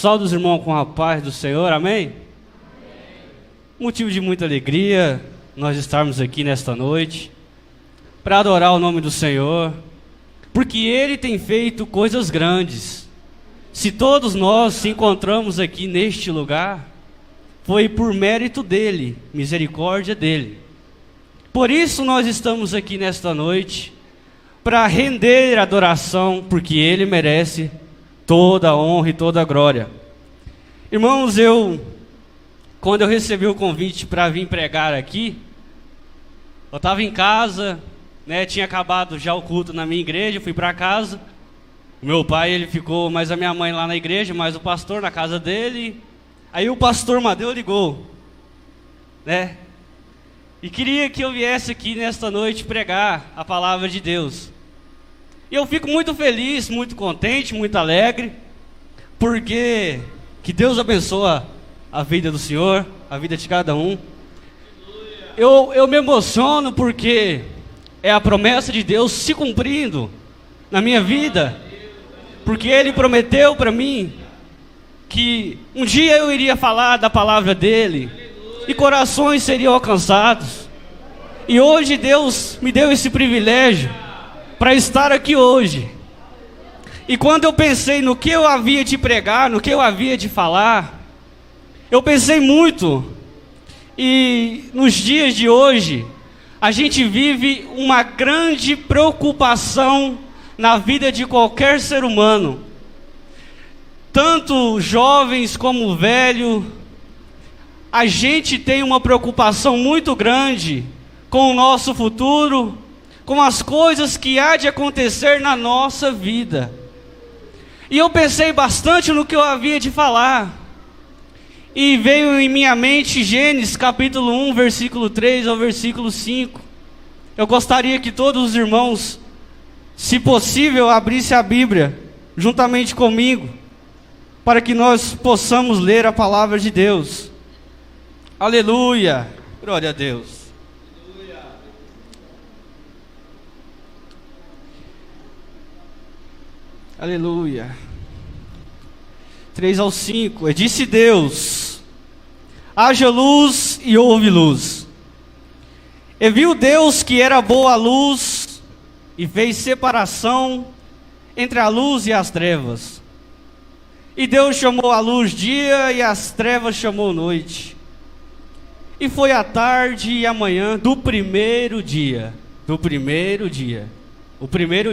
Saúde os irmãos com a paz do Senhor, amém? Motivo de muita alegria nós estarmos aqui nesta noite para adorar o nome do Senhor, porque Ele tem feito coisas grandes. Se todos nós se encontramos aqui neste lugar, foi por mérito dEle, misericórdia dEle. Por isso nós estamos aqui nesta noite, para render adoração, porque Ele merece toda a honra e toda a glória. Irmãos, quando eu recebi o convite para vir pregar aqui, eu estava em casa, né, tinha acabado já o culto na minha igreja, fui para casa. O meu pai, ele ficou, mais a minha mãe lá na igreja, mais o pastor na casa dele. Aí o pastor Madeu ligou, né, e queria que eu viesse aqui nesta noite pregar a palavra de Deus. E eu fico muito feliz, muito contente, muito alegre, porque que Deus abençoa a vida do Senhor, a vida de cada um. Eu me emociono porque é a promessa de Deus se cumprindo na minha vida, porque Ele prometeu para mim que um dia eu iria falar da palavra dEle e corações seriam alcançados. E hoje Deus me deu esse privilégio para estar aqui hoje. E quando eu pensei no que eu havia de pregar, no que eu havia de falar, eu pensei muito. E nos dias de hoje, a gente vive uma grande preocupação na vida de qualquer ser humano. Tanto jovens como velhos, a gente tem uma preocupação muito grande com o nosso futuro, com as coisas que há de acontecer na nossa vida. E eu pensei bastante no que eu havia de falar. E veio em minha mente Gênesis capítulo 1, versículo 3 ao versículo 5. Eu gostaria que todos os irmãos, se possível, abrissem a Bíblia juntamente comigo, para que nós possamos ler a palavra de Deus. Aleluia! Glória a Deus. Aleluia. 3 ao 5. E disse Deus: haja luz, e houve luz. E viu Deus que era boa a luz, e fez separação entre a luz e as trevas. E Deus chamou a luz dia, e as trevas chamou noite. E foi a tarde e a manhã do primeiro dia. O primeiro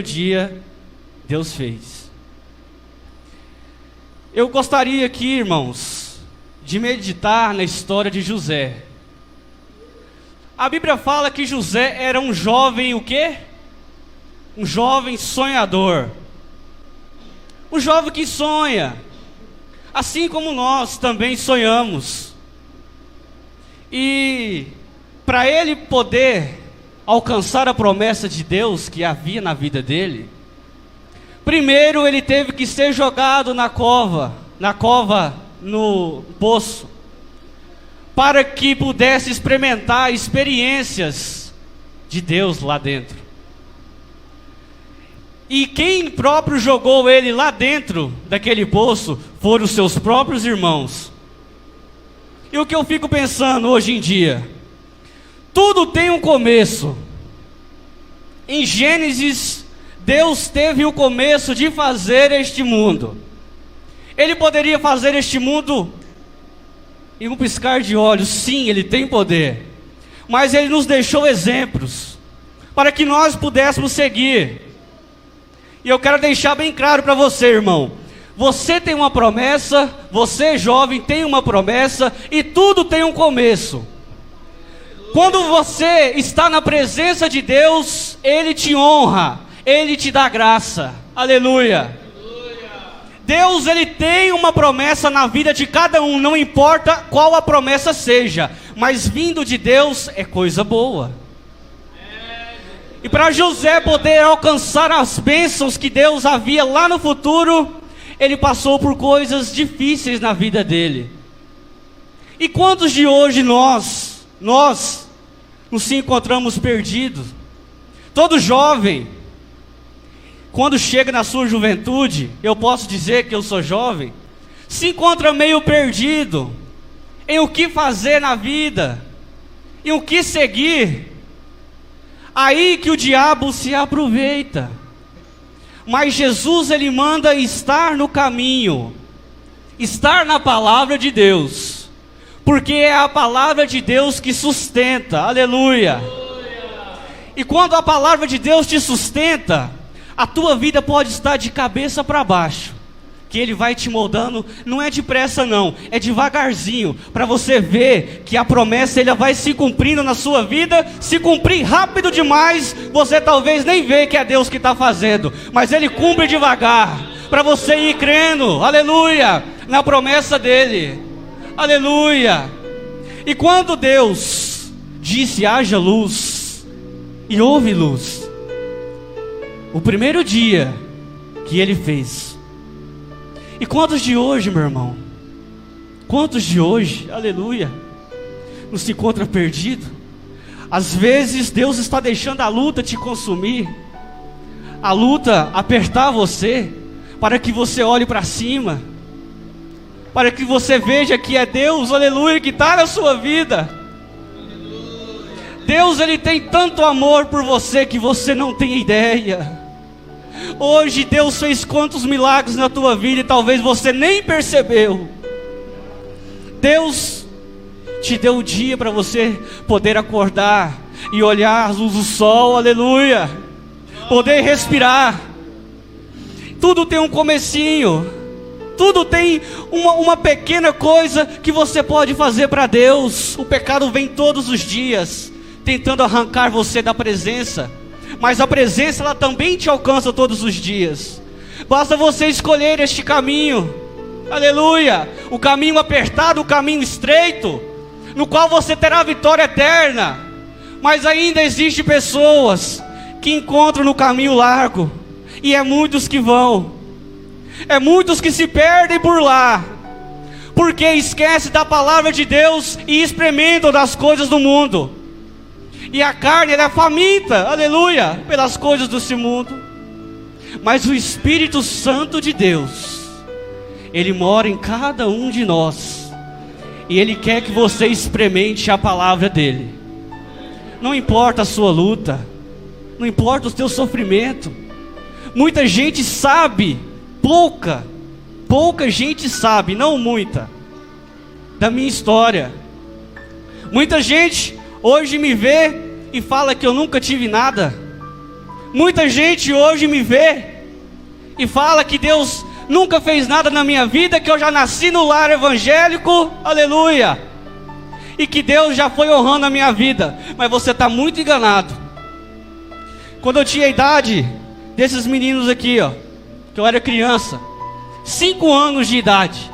dia Deus fez. Eu gostaria aqui, irmãos, de meditar na história de José. A Bíblia fala que José era um jovem, o quê? Um jovem sonhador. Um jovem que sonha, assim como nós também sonhamos. E para ele poder alcançar a promessa de Deus que havia na vida dele, primeiro ele teve que ser jogado na cova, no poço, para que pudesse experimentar experiências de Deus lá dentro. E quem próprio jogou ele lá dentro daquele poço foram os seus próprios irmãos. E o que eu fico pensando hoje em dia? Tudo tem um começo. Em Gênesis, Deus teve o começo de fazer este mundo. Ele poderia fazer este mundo em um piscar de olhos. Sim, Ele tem poder. Mas Ele nos deixou exemplos para que nós pudéssemos seguir. E eu quero deixar bem claro para você, irmão. Você tem uma promessa, você jovem tem uma promessa, e tudo tem um começo. Quando você está na presença de Deus, Ele te honra, Ele te dá graça. Aleluia. Deus, Ele tem uma promessa na vida de cada um, não importa qual a promessa seja, mas vindo de Deus é coisa boa. E para José poder alcançar as bênçãos que Deus havia lá no futuro, ele passou por coisas difíceis na vida dele. E quantos de hoje nós nos encontramos perdidos? Todo jovem, quando chega na sua juventude, eu posso dizer que eu sou jovem, se encontra meio perdido em o que fazer na vida, em o que seguir, aí que o diabo se aproveita. Mas Jesus, ele manda estar no caminho, estar na palavra de Deus, porque é a palavra de Deus que sustenta, aleluia. E quando a palavra de Deus te sustenta, a tua vida pode estar de cabeça para baixo, que Ele vai te moldando, não é depressa não, é devagarzinho, para você ver que a promessa Ele vai se cumprindo na sua vida. Se cumprir rápido demais, você talvez nem vê que é Deus que está fazendo, mas Ele cumpre devagar, para você ir crendo, aleluia, na promessa dEle, aleluia. E quando Deus disse haja luz, e houve luz, o primeiro dia que Ele fez. E quantos de hoje, meu irmão, quantos de hoje, aleluia, não se encontra perdido? Às vezes Deus está deixando a luta te consumir, a luta apertar você, para que você olhe para cima, para que você veja que é Deus, aleluia, que está na sua vida. Deus, Ele tem tanto amor por você que você não tem ideia. Hoje Deus fez quantos milagres na tua vida e talvez você nem percebeu. Deus te deu o dia para você poder acordar e olhar a luz do sol, aleluia, poder respirar. Tudo tem um comecinho, tudo tem uma pequena coisa que você pode fazer para Deus. O pecado vem todos os dias, tentando arrancar você da presença, mas a presença ela também te alcança todos os dias. Basta você escolher este caminho, aleluia, o caminho apertado, o caminho estreito, no qual você terá vitória eterna. Mas ainda existem pessoas que encontram no caminho largo, e é muitos que vão, é muitos que se perdem por lá, porque esquecem da palavra de Deus e experimentam das coisas do mundo. E a carne ela é faminta, aleluia, pelas coisas desse mundo. Mas o Espírito Santo de Deus, Ele mora em cada um de nós, e Ele quer que você experimente a palavra dEle. Não importa a sua luta, não importa o teu sofrimento. Muita gente sabe, pouca gente sabe, não muita, da minha história. Muita gente hoje me vê e fala que eu nunca tive nada. Muita gente hoje me vê e fala que Deus nunca fez nada na minha vida, que eu já nasci no lar evangélico, aleluia, e que Deus já foi honrando a minha vida. Mas você está muito enganado. Quando eu tinha a idade desses meninos aqui, ó, que eu era criança, 5 anos de idade,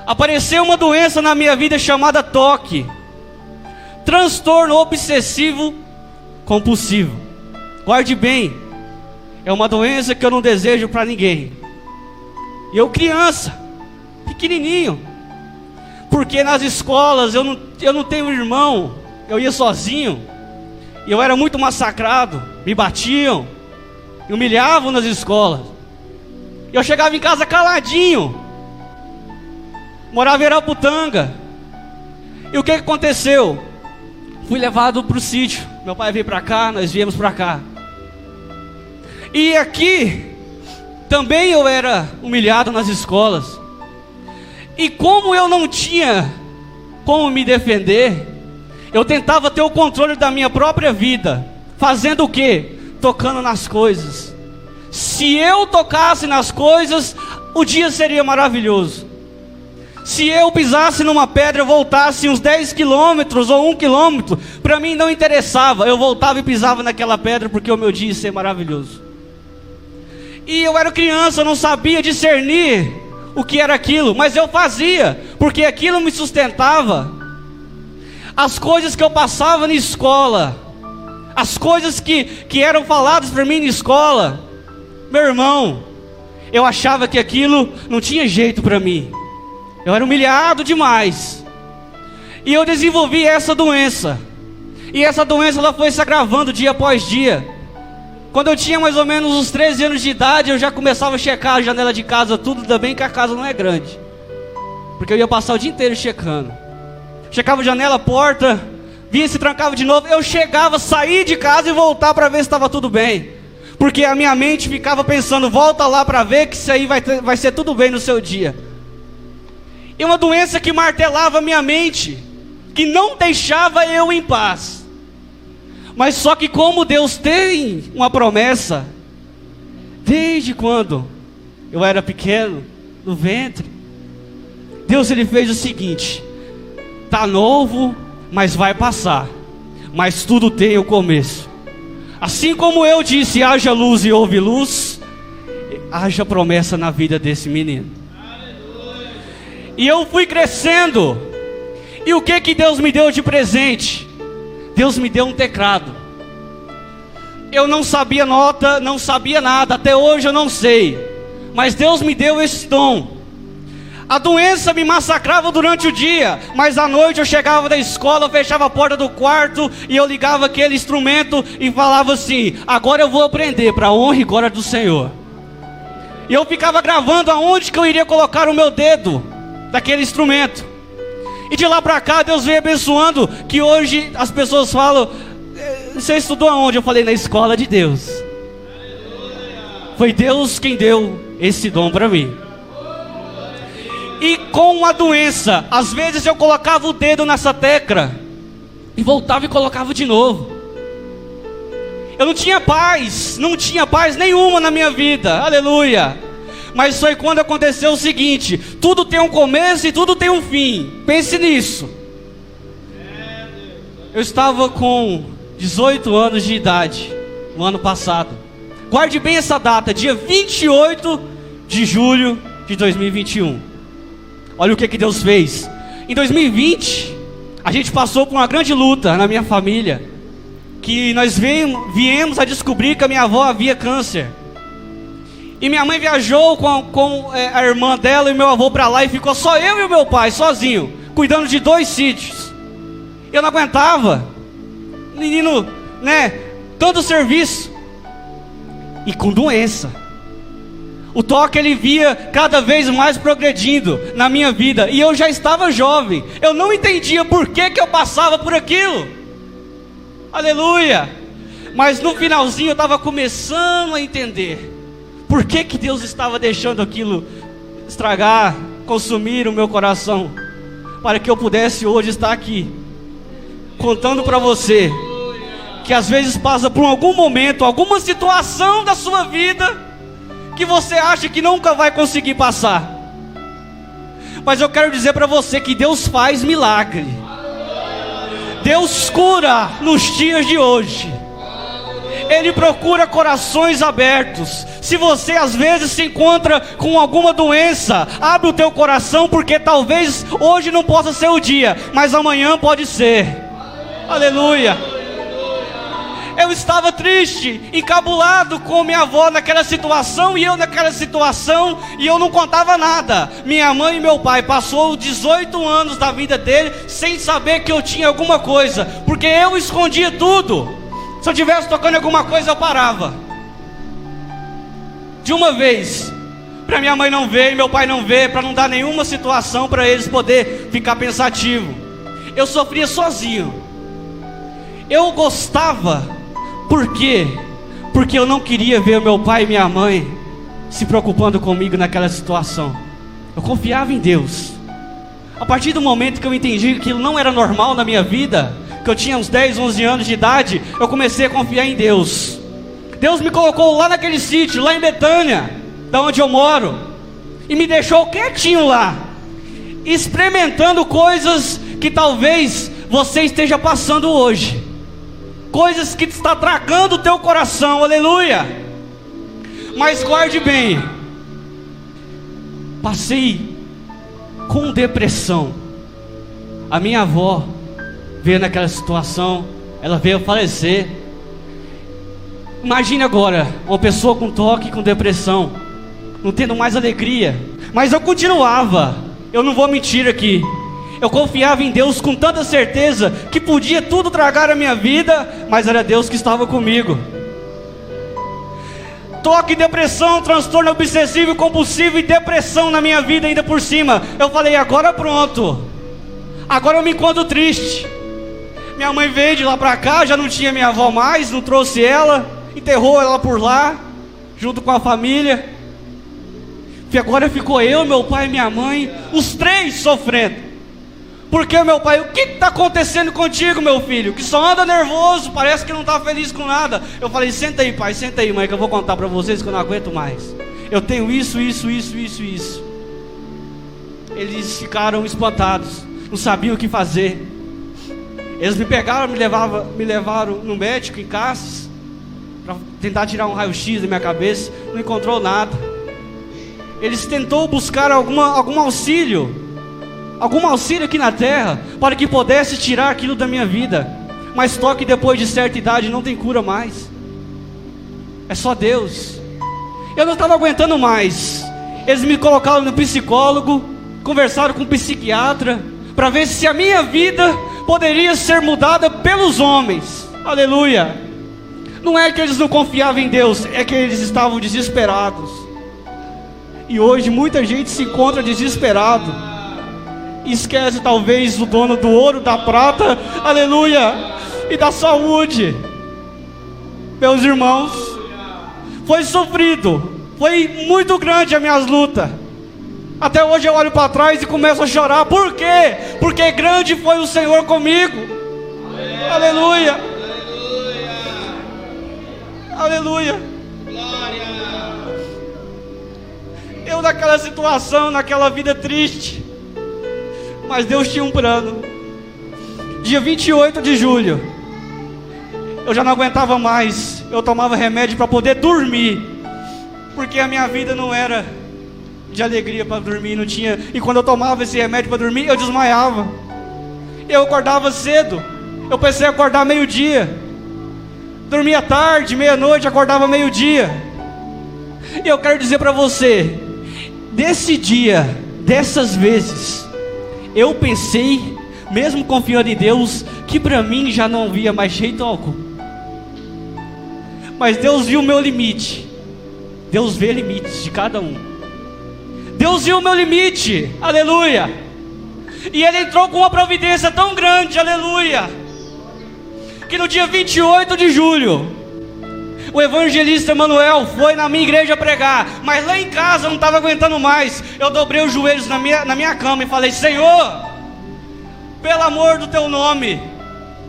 apareceu uma doença na minha vida chamada TOC, transtorno obsessivo compulsivo. Guarde bem, é uma doença que eu não desejo para ninguém. E eu criança, pequenininho, porque nas escolas eu não tenho irmão, eu ia sozinho, e eu era muito massacrado, me batiam, me humilhavam nas escolas. Eu chegava em casa caladinho, morava em Araputanga. E o que aconteceu? Fui levado para o sítio, meu pai veio para cá, nós viemos para cá. E aqui, também eu era humilhado nas escolas. E como eu não tinha como me defender, eu tentava ter o controle da minha própria vida. Fazendo o quê? Tocando nas coisas. Se eu tocasse nas coisas, o dia seria maravilhoso. Se eu pisasse numa pedra, voltasse uns 10 quilômetros ou 1 quilômetro, para mim não interessava. Eu voltava e pisava naquela pedra, porque o meu dia ia ser maravilhoso. E eu era criança, eu não sabia discernir o que era aquilo, mas eu fazia, porque aquilo me sustentava. As coisas que eu passava na escola, as coisas que eram faladas para mim na escola, meu irmão, eu achava que aquilo não tinha jeito para mim. Eu era humilhado demais. E eu desenvolvi essa doença. E essa doença ela foi se agravando dia após dia. Quando eu tinha mais ou menos uns 13 anos de idade, eu já começava a checar a janela de casa, tudo, ainda bem que a casa não é grande, porque eu ia passar o dia inteiro checando. Checava a janela, a porta, vinha e se trancava de novo. Eu chegava, saía de casa e voltava para ver se estava tudo bem, porque a minha mente ficava pensando, volta lá para ver que isso aí vai ser tudo bem no seu dia. E uma doença que martelava a minha mente, que não deixava eu em paz. Mas só que como Deus tem uma promessa, desde quando eu era pequeno, no ventre, Deus ele fez o seguinte: tá novo, mas vai passar, mas tudo tem o começo. Assim como eu disse, haja luz e houve luz, haja promessa na vida desse menino. E eu fui crescendo. E o que Deus me deu de presente? Deus me deu um teclado. Eu não sabia nota, não sabia nada, até hoje eu não sei, mas Deus me deu esse dom. A doença me massacrava durante o dia, mas à noite eu chegava da escola, fechava a porta do quarto e eu ligava aquele instrumento e falava assim: agora eu vou aprender para a honra e glória do Senhor. E eu ficava gravando aonde que eu iria colocar o meu dedo daquele instrumento. E de lá para cá Deus veio abençoando, que hoje as pessoas falam: você estudou aonde? Eu falei: na escola de Deus. Foi Deus quem deu esse dom para mim. E com a doença, às vezes eu colocava o dedo nessa tecla e voltava e colocava de novo. Eu não tinha paz nenhuma na minha vida, aleluia. Mas foi quando aconteceu o seguinte: tudo tem um começo e tudo tem um fim. Pense nisso. Eu estava com 18 anos de idade no ano passado. Guarde bem essa data, dia 28 de julho de 2021. Olha o que Deus fez. Em 2020, a gente passou por uma grande luta na minha família, que nós viemos a descobrir que a minha avó havia câncer. E minha mãe viajou com a irmã dela e meu avô para lá, e ficou só eu e o meu pai, sozinho, cuidando de 2 sítios. Eu não aguentava, menino, tanto serviço, e com doença. O toque ele via cada vez mais progredindo na minha vida, e eu já estava jovem, eu não entendia por que eu passava por aquilo, aleluia. Mas no finalzinho eu estava começando a entender por que Deus estava deixando aquilo estragar, consumir o meu coração, para que eu pudesse hoje estar aqui, contando para você, que às vezes passa por algum momento, alguma situação da sua vida, que você acha que nunca vai conseguir passar. Mas eu quero dizer para você que Deus faz milagre. Deus cura nos dias de hoje. Ele procura corações abertos. Se você às vezes se encontra com alguma doença, abre o teu coração, porque talvez hoje não possa ser o dia, mas amanhã pode ser. Aleluia. Eu estava triste, encabulado com minha avó naquela situação, e eu naquela situação, e eu não contava nada. Minha mãe e meu pai passou 18 anos da vida dele sem saber que eu tinha alguma coisa, porque eu escondia tudo. Se eu estivesse tocando alguma coisa, eu parava de uma vez, para minha mãe não ver e meu pai não ver, para não dar nenhuma situação para eles poder ficar pensativo. Eu sofria sozinho. Eu gostava, por quê? Porque eu não queria ver meu pai e minha mãe se preocupando comigo naquela situação. Eu confiava em Deus. A partir do momento que eu entendi que aquilo não era normal na minha vida, que eu tinha uns 10, 11 anos de idade, eu comecei a confiar em Deus. Deus me colocou lá naquele sítio, lá em Betânia, da onde eu moro, e me deixou quietinho lá, experimentando coisas que talvez você esteja passando hoje, coisas que está tragando o teu coração, aleluia. Mas guarde bem, passei com depressão. A minha avó veio naquela situação, ela veio a falecer. Imagine agora, uma pessoa com toque, com depressão, não tendo mais alegria. Mas eu continuava, eu não vou mentir aqui, eu confiava em Deus com tanta certeza, que podia tudo tragar a minha vida, mas era Deus que estava comigo. toque, depressão, transtorno obsessivo, compulsivo e depressão na minha vida ainda por cima. Eu falei, agora pronto, agora eu me encontro triste. Minha mãe veio de lá pra cá, já não tinha minha avó mais, não trouxe ela, enterrou ela por lá, junto com a família. E agora ficou eu, meu pai e minha mãe, os três sofrendo. Porque meu pai, o que está acontecendo contigo, meu filho? Que só anda nervoso, parece que não está feliz com nada. Eu falei, senta aí, pai, senta aí, mãe, que eu vou contar para vocês que eu não aguento mais. Eu tenho isso. Eles ficaram espantados, não sabiam o que fazer. Eles me pegaram, me levaram no médico em Cassis, para tentar tirar um raio-x da minha cabeça. Não encontrou nada. Eles tentou buscar algum auxílio aqui na terra, para que pudesse tirar aquilo da minha vida. Mas toque depois de certa idade não tem cura mais. É só Deus. Eu não estava aguentando mais. Eles me colocaram no psicólogo, conversaram com o psiquiatra, para ver se a minha vida poderia ser mudada pelos homens. Aleluia. Não é que eles não confiavam em Deus, é que eles estavam desesperados. E hoje muita gente se encontra desesperado. Esquece talvez o dono do ouro, da prata, aleluia, e da saúde. Meus irmãos, foi sofrido, foi muito grande as minhas lutas. Até hoje eu olho para trás e começo a chorar. Por quê? Porque grande foi o Senhor comigo. Aleluia, aleluia. Eu naquela situação, naquela vida triste, mas Deus tinha um plano. Dia 28 de julho, eu já não aguentava mais. Eu tomava remédio para poder dormir, porque a minha vida não era de alegria para dormir, não tinha. E quando eu tomava esse remédio para dormir, eu desmaiava. Eu acordava cedo. Eu pensei em acordar meio-dia, dormia tarde, meia-noite, acordava meio-dia. E eu quero dizer para você, desse dia, dessas vezes, eu pensei, mesmo confiando em Deus, que para mim já não havia mais jeito algum. Mas Deus viu o meu limite. Deus vê limites de cada um. Deus viu o meu limite, aleluia. E Ele entrou com uma providência tão grande, aleluia, que no dia 28 de julho, o evangelista Emanuel foi na minha igreja pregar. Mas lá em casa eu não estava aguentando mais. Eu dobrei os joelhos na minha cama e falei, Senhor, pelo amor do teu nome,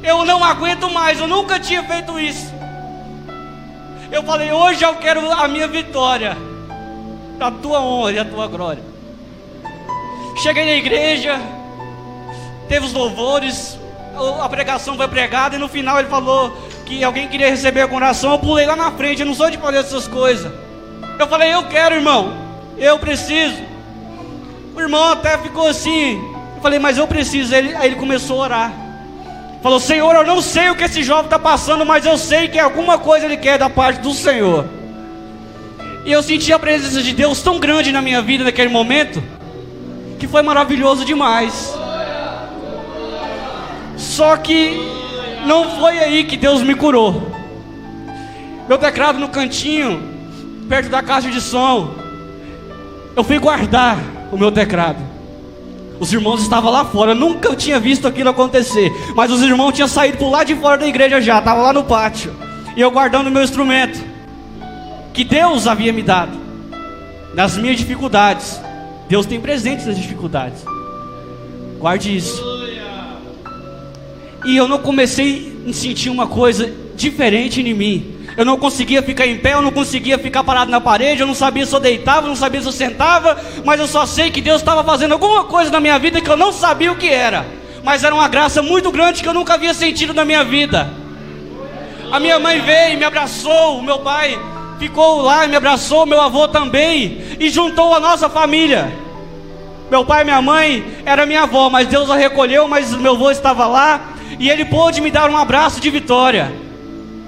eu não aguento mais. Eu nunca tinha feito isso. Eu falei, hoje eu quero a minha vitória, a tua honra e a tua glória. Cheguei na igreja, teve os louvores, a pregação foi pregada, e no final ele falou que alguém queria receber a oração. Eu pulei lá na frente, eu não sou de fazer essas coisas. Eu falei, eu quero, irmão, eu preciso. O irmão até ficou assim. Eu falei, mas eu preciso. Aí ele começou a orar. Falou, Senhor, eu não sei o que esse jovem está passando, mas eu sei que alguma coisa ele quer da parte do Senhor. E eu senti a presença de Deus tão grande na minha vida naquele momento, que foi maravilhoso demais. Só que não foi aí que Deus me curou. Meu teclado no cantinho, perto da caixa de som, eu fui guardar o meu teclado. Os irmãos estavam lá fora, eu nunca tinha visto aquilo acontecer. Mas os irmãos tinham saído por lá de fora da igreja já, estavam lá no pátio. E eu guardando o meu instrumento, que Deus havia me dado, nas minhas dificuldades. Deus tem presentes nas dificuldades. Guarde isso. E eu não comecei a sentir uma coisa diferente em mim. Eu não conseguia ficar em pé, eu não conseguia ficar parado na parede, eu não sabia se eu deitava, não sabia se eu sentava, mas eu só sei que Deus estava fazendo alguma coisa na minha vida que eu não sabia o que era, mas era uma graça muito grande que eu nunca havia sentido na minha vida. A minha mãe veio e me abraçou, o meu pai ficou lá e me abraçou, meu avô também, e juntou a nossa família. Meu pai e minha mãe era minha avó, mas Deus a recolheu, mas meu avô estava lá, e ele pôde me dar um abraço de vitória.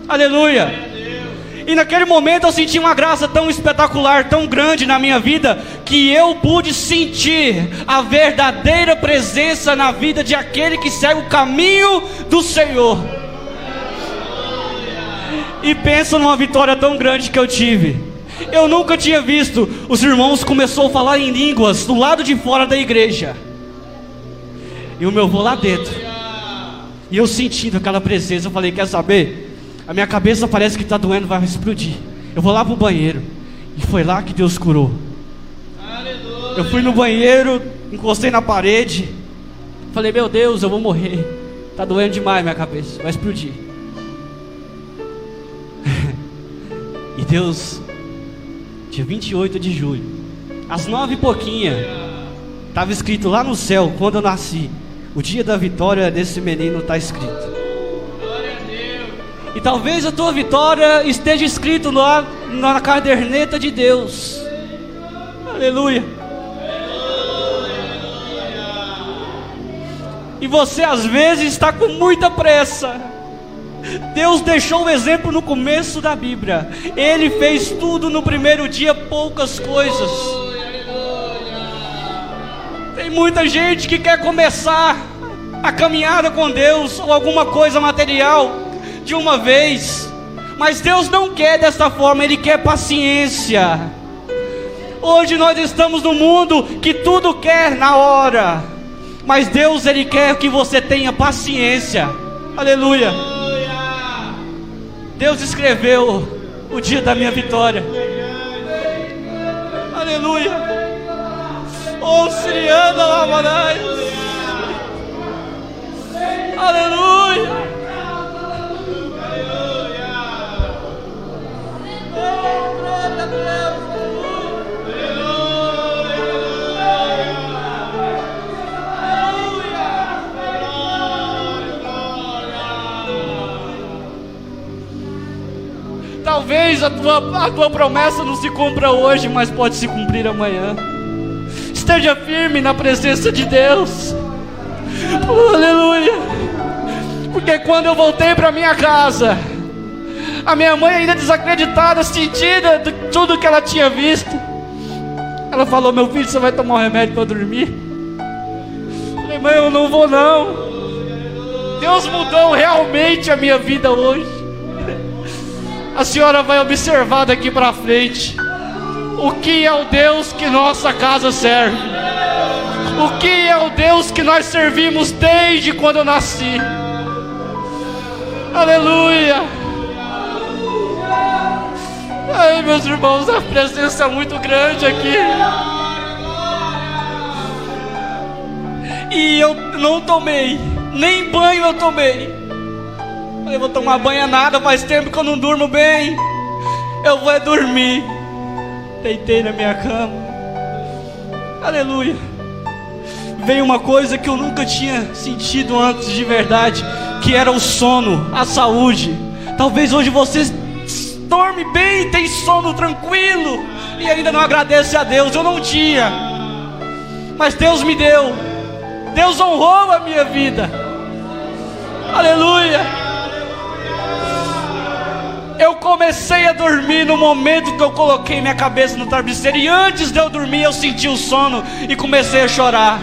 Aleluia. E naquele momento eu senti uma graça tão espetacular, tão grande na minha vida, que eu pude sentir a verdadeira presença na vida de aquele que segue o caminho do Senhor. E penso numa vitória tão grande que eu tive. Eu nunca tinha visto. Os irmãos começaram a falar em línguas do lado de fora da igreja. E o meu avô lá dentro. E eu sentindo aquela presença, eu falei, quer saber? A minha cabeça parece que está doendo, vai explodir. Eu vou lá pro banheiro. E foi lá que Deus curou. Eu fui no banheiro, encostei na parede. Falei, meu Deus, eu vou morrer. Tá doendo demais minha cabeça, vai explodir. E Deus, dia 28 de julho, às 9 e pouquinha, estava escrito lá no céu, quando eu nasci, o dia da vitória desse menino está escrito. E talvez a tua vitória esteja escrito lá na caderneta de Deus. Aleluia. E você às vezes está com muita pressa. Deus deixou o exemplo no começo da Bíblia. Ele fez tudo no primeiro dia, poucas coisas. Tem muita gente que quer começar a caminhada com Deus ou alguma coisa material de uma vez, mas Deus não quer dessa forma, Ele quer paciência. Hoje nós estamos num mundo que tudo quer na hora, mas Deus, Ele quer que você tenha paciência. Aleluia. Deus escreveu o dia da minha vitória. Aleluia. Oh, Siriana Lamanai. Aleluia. Talvez a tua promessa não se cumpra hoje, mas pode se cumprir amanhã. Esteja firme na presença de Deus. Oh, aleluia. Porque quando eu voltei para minha casa, a minha mãe ainda desacreditada, sentida de tudo que ela tinha visto, ela falou, meu filho, você vai tomar um remédio para dormir? Eu falei, mãe, eu não vou não. Deus mudou realmente a minha vida hoje. A senhora vai observar daqui para frente o que é o Deus que nossa casa serve, o que é o Deus que nós servimos desde quando eu nasci. Aleluia. Ai, meus irmãos, a presença é muito grande aqui. E eu não tomei, nem banho eu tomei. Eu vou tomar banho nada, faz tempo que eu não durmo bem. Eu vou dormir. Deitei na minha cama. Aleluia. Veio uma coisa que eu nunca tinha sentido antes de verdade, que era o sono, a saúde. Talvez hoje você dorme bem, tem sono tranquilo e ainda não agradece a Deus. Eu não tinha, mas Deus me deu. Deus honrou a minha vida. Aleluia. Eu comecei a dormir no momento que eu coloquei minha cabeça no travesseiro. E antes de eu dormir eu senti o sono e comecei a chorar.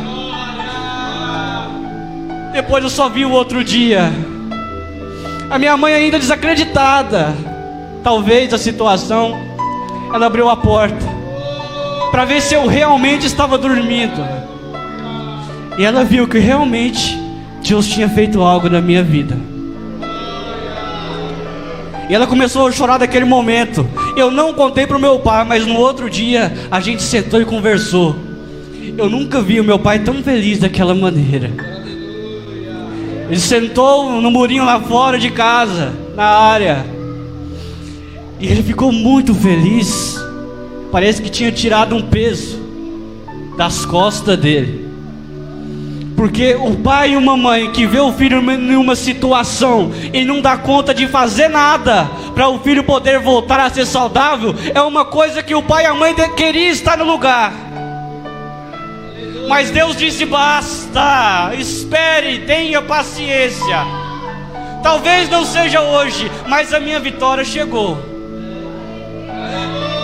Depois eu só vi o outro dia. A minha mãe ainda desacreditada, talvez a situação, ela abriu a porta para ver se eu realmente estava dormindo. E ela viu que realmente Deus tinha feito algo na minha vida. E ela começou a chorar daquele momento. Eu não contei para o meu pai, mas no outro dia a gente sentou e conversou. Eu nunca vi o meu pai tão feliz daquela maneira. Ele sentou no murinho lá fora de casa, na área, e ele ficou muito feliz. Parece que tinha tirado um peso das costas dele. Porque o pai e uma mãe que vê o filho em uma situação e não dá conta de fazer nada para o filho poder voltar a ser saudável, é uma coisa que o pai e a mãe queriam estar no lugar. Mas Deus disse, basta, espere, tenha paciência. Talvez não seja hoje, mas a minha vitória chegou.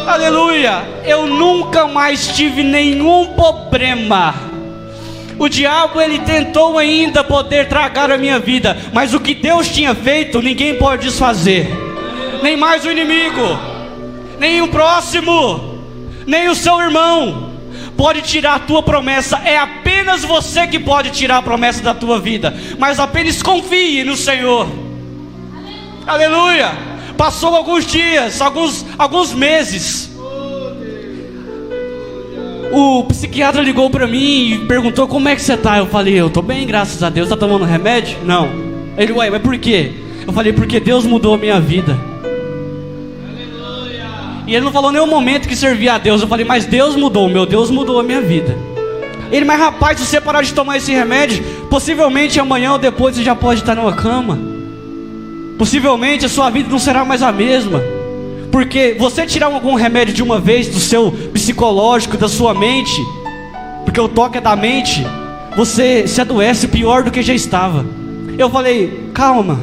Aleluia. Eu nunca mais tive nenhum problema. O diabo, ele tentou ainda poder tragar a minha vida, mas o que Deus tinha feito, ninguém pode desfazer, nem mais o inimigo. nem o próximo, nem o seu irmão pode tirar a tua promessa. É apenas você que pode tirar a promessa da tua vida. Mas apenas confie no Senhor. Aleluia. Passou alguns dias, alguns meses. O psiquiatra ligou para mim e perguntou: como é que você está? Eu falei: eu estou bem, graças a Deus. Está tomando remédio? Não. Ele: ué, mas por quê? Eu falei: porque Deus mudou a minha vida. E ele não falou nenhum momento que servia a Deus. Eu falei: mas Deus mudou, meu Deus mudou a minha vida. Ele: mas rapaz, se você parar de tomar esse remédio, possivelmente amanhã ou depois você já pode estar numa cama. Possivelmente a sua vida não será mais a mesma. Porque você tirar algum remédio de uma vez do seu psicológico, da sua mente, porque o toque é da mente, você se adoece pior do que já estava. Eu falei: calma,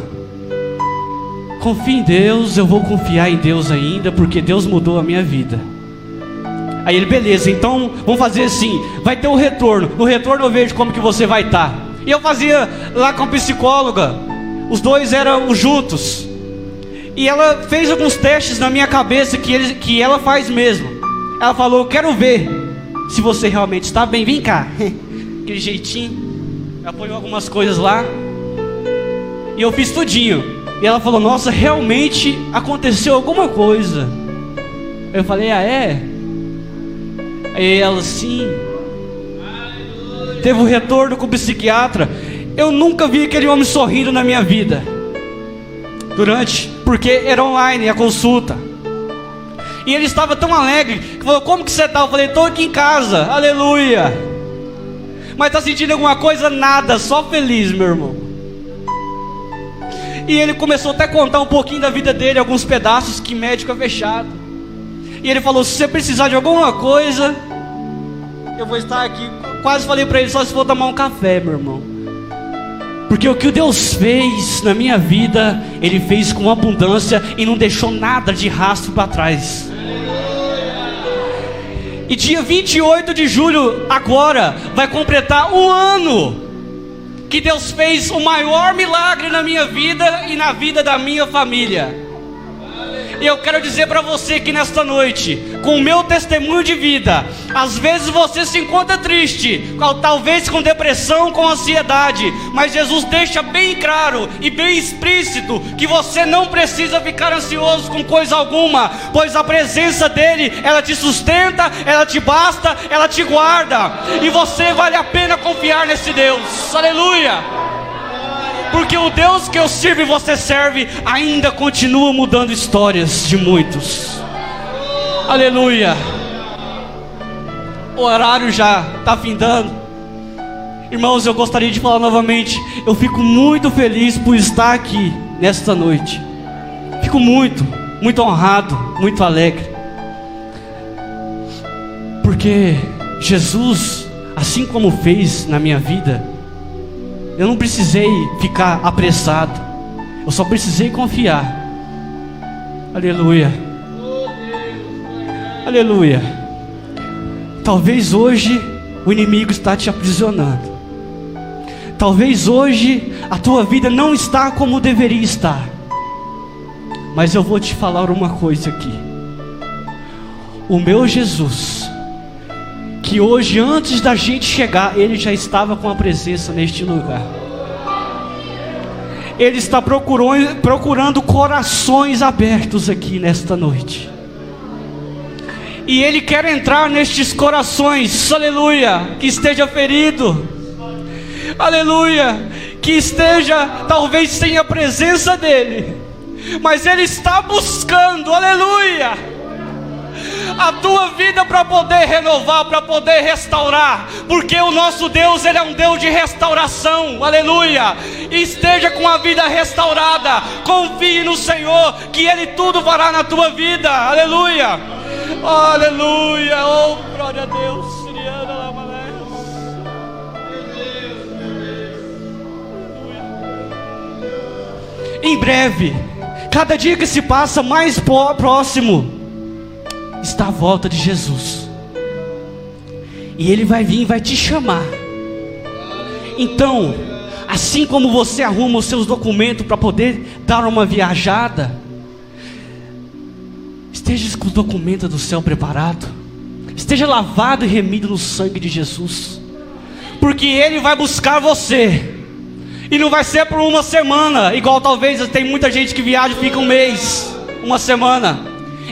confie em Deus, eu vou confiar em Deus ainda, porque Deus mudou a minha vida. Aí ele: beleza, então vamos fazer assim, vai ter o retorno. No retorno eu vejo como que você vai estar. E eu fazia lá com a psicóloga, os dois eram juntos. E ela fez alguns testes na minha cabeça que ela faz mesmo. Ela falou: eu quero ver se você realmente está bem, vem cá. Aquele jeitinho. Ela põe algumas coisas lá. E eu fiz tudinho. E ela falou: nossa, realmente aconteceu alguma coisa. Eu falei: ah, é? Aí ela: sim. Teve um retorno com o psiquiatra. Eu nunca vi aquele homem sorrindo na minha vida. Porque era online a consulta. E ele estava tão alegre que falou: como que você está? Eu falei: estou aqui em casa, aleluia. Mas está sentindo alguma coisa? Nada, só feliz, meu irmão. E ele começou até a contar um pouquinho da vida dele, alguns pedaços que médico é fechado. E ele falou: se você precisar de alguma coisa, eu vou estar aqui. Quase falei para ele: só se for tomar um café, meu irmão. Porque o que Deus fez na minha vida, Ele fez com abundância e não deixou nada de rastro para trás. E dia 28 de julho, agora, vai completar um ano que Deus fez o maior milagre na minha vida e na vida da minha família. E eu quero dizer para você que nesta noite, com o meu testemunho de vida, às vezes você se encontra triste, talvez com depressão, com ansiedade, mas Jesus deixa bem claro e bem explícito que você não precisa ficar ansioso com coisa alguma, pois a presença dEle, ela te sustenta, ela te basta, ela te guarda, e você vale a pena confiar nesse Deus. Aleluia! Porque o Deus que eu sirvo e você serve ainda continua mudando histórias de muitos. Aleluia. O horário já está findando. Irmãos, eu gostaria de falar novamente: eu fico muito feliz por estar aqui nesta noite. Fico muito honrado, muito alegre. Porque Jesus, assim como fez na minha vida, eu não precisei ficar apressado, eu só precisei confiar. Aleluia. Aleluia. Talvez hoje o inimigo está te aprisionando. Talvez hoje a tua vida não está como deveria estar. Mas eu vou te falar uma coisa aqui. O meu Jesus, que hoje, antes da gente chegar, Ele já estava com a presença neste lugar. Ele está procurando corações abertos aqui nesta noite. E Ele quer entrar nestes corações, aleluia, que esteja ferido, aleluia, que esteja talvez sem a presença dEle, mas Ele está buscando, aleluia, a tua vida para poder renovar, para poder restaurar, porque o nosso Deus, Ele é um Deus de restauração, aleluia. E esteja com a vida restaurada, confie no Senhor, que Ele tudo fará na tua vida, aleluia, aleluia, oh glória a Deus. Em breve, cada dia que se passa mais próximo está a volta de Jesus, e Ele vai vir e vai te chamar. Então, assim como você arruma os seus documentos para poder dar uma viajada, esteja com o documento do céu preparado, esteja lavado e remido no sangue de Jesus, porque Ele vai buscar você. E não vai ser por uma semana, igual talvez tem muita gente que viaja e fica um mês, uma semana.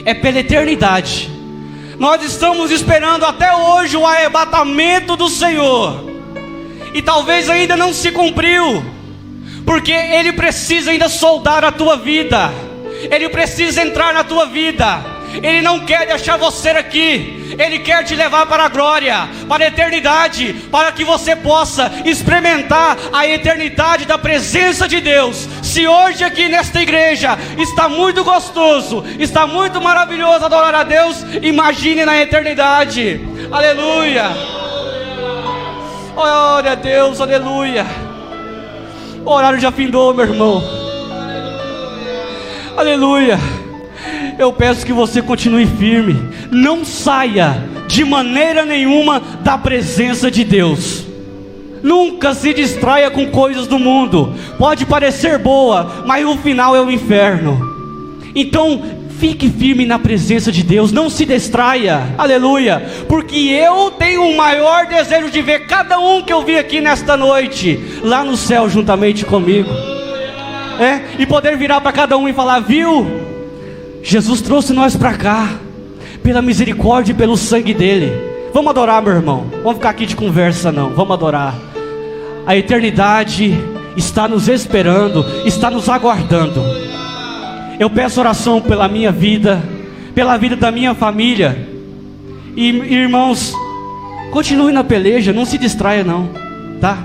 É pela eternidade. Nós estamos esperando até hoje o arrebatamento do Senhor, e talvez ainda não se cumpriu, porque Ele precisa ainda soldar a tua vida. Ele precisa entrar na tua vida. Ele não quer deixar você aqui. Ele quer te levar para a glória, para a eternidade, para que você possa experimentar a eternidade da presença de Deus. Se hoje aqui nesta igreja está muito gostoso, está muito maravilhoso adorar a Deus, imagine na eternidade. Aleluia. Glória a Deus, aleluia. O horário já findou, meu irmão. Aleluia. Eu peço que você continue firme. Não saia de maneira nenhuma da presença de Deus. Nunca se distraia com coisas do mundo. Pode parecer boa, mas o final é o inferno. Então fique firme na presença de Deus. Não se distraia. Aleluia. Porque eu tenho o maior desejo de ver cada um que eu vi aqui nesta noite lá no céu juntamente comigo. E poder virar para cada um e falar: viu? Jesus trouxe nós para cá pela misericórdia e pelo sangue dele. Vamos adorar, meu irmão. Vamos ficar aqui de conversa não, vamos adorar. A eternidade está nos esperando, está nos aguardando. Eu peço oração pela minha vida, pela vida da minha família. E irmãos, continue na peleja, não se distraia não, tá?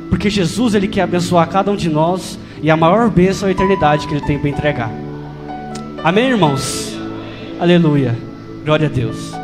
Porque Jesus, Ele quer abençoar cada um de nós, e a maior bênção é a eternidade que Ele tem para entregar. Amém, irmãos? Aleluia. Glória a Deus.